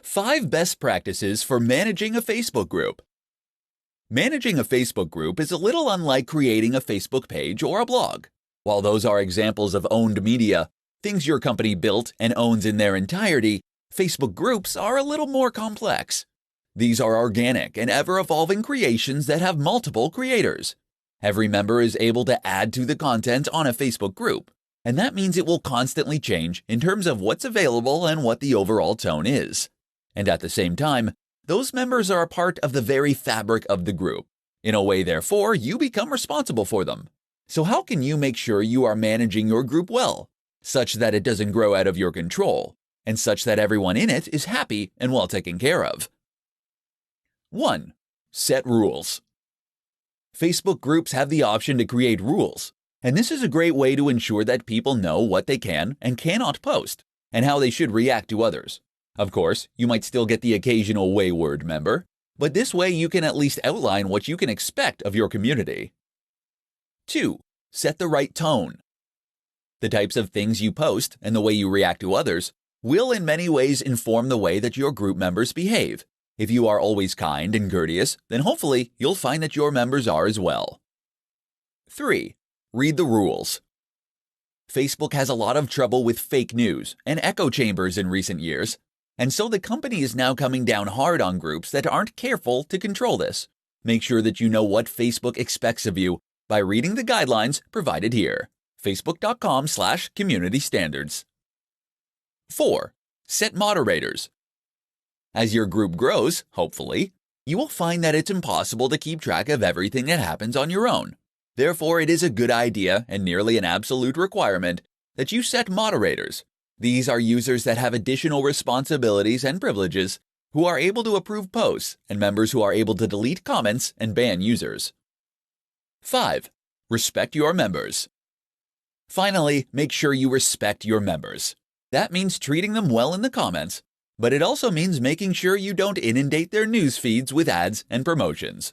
5 best practices for managing a Facebook group. Managing a Facebook group is a little unlike creating a Facebook page or a blog. While those are examples of owned media, things your company built and owns in their entirety, Facebook groups are a little more complex. These are organic and ever-evolving creations that have multiple creators. Every member is able to add to the content on a Facebook group, and that means it will constantly change in terms of what's available and what the overall tone is. And at the same time, those members are a part of the very fabric of the group. In a way, therefore, you become responsible for them. So how can you make sure you are managing your group well, such that it doesn't grow out of your control, and such that everyone in it is happy and well taken care of? 1. Set rules. Facebook groups have the option to create rules, and this is a great way to ensure that people know what they can and cannot post, and how they should react to others. Of course, you might still get the occasional wayward member, but this way you can at least outline what you can expect of your community. 2. Set the right tone. The types of things you post and the way you react to others will in many ways inform the way that your group members behave. If you are always kind and courteous, then hopefully you'll find that your members are as well. 3. Read the rules. Facebook has a lot of trouble with fake news and echo chambers in recent years, and so the company is now coming down hard on groups that aren't careful to control this. Make sure that you know what Facebook expects of you by reading the guidelines provided here. Facebook.com/community standards. 4. Set moderators. As your group grows, hopefully, you will find that it's impossible to keep track of everything that happens on your own. Therefore, it is a good idea and nearly an absolute requirement that you set moderators. These are users that have additional responsibilities and privileges, who are able to approve posts, and members who are able to delete comments and ban users. 5. Respect your members. Finally, make sure you respect your members. That means treating them well in the comments, but it also means making sure you don't inundate their news feeds with ads and promotions.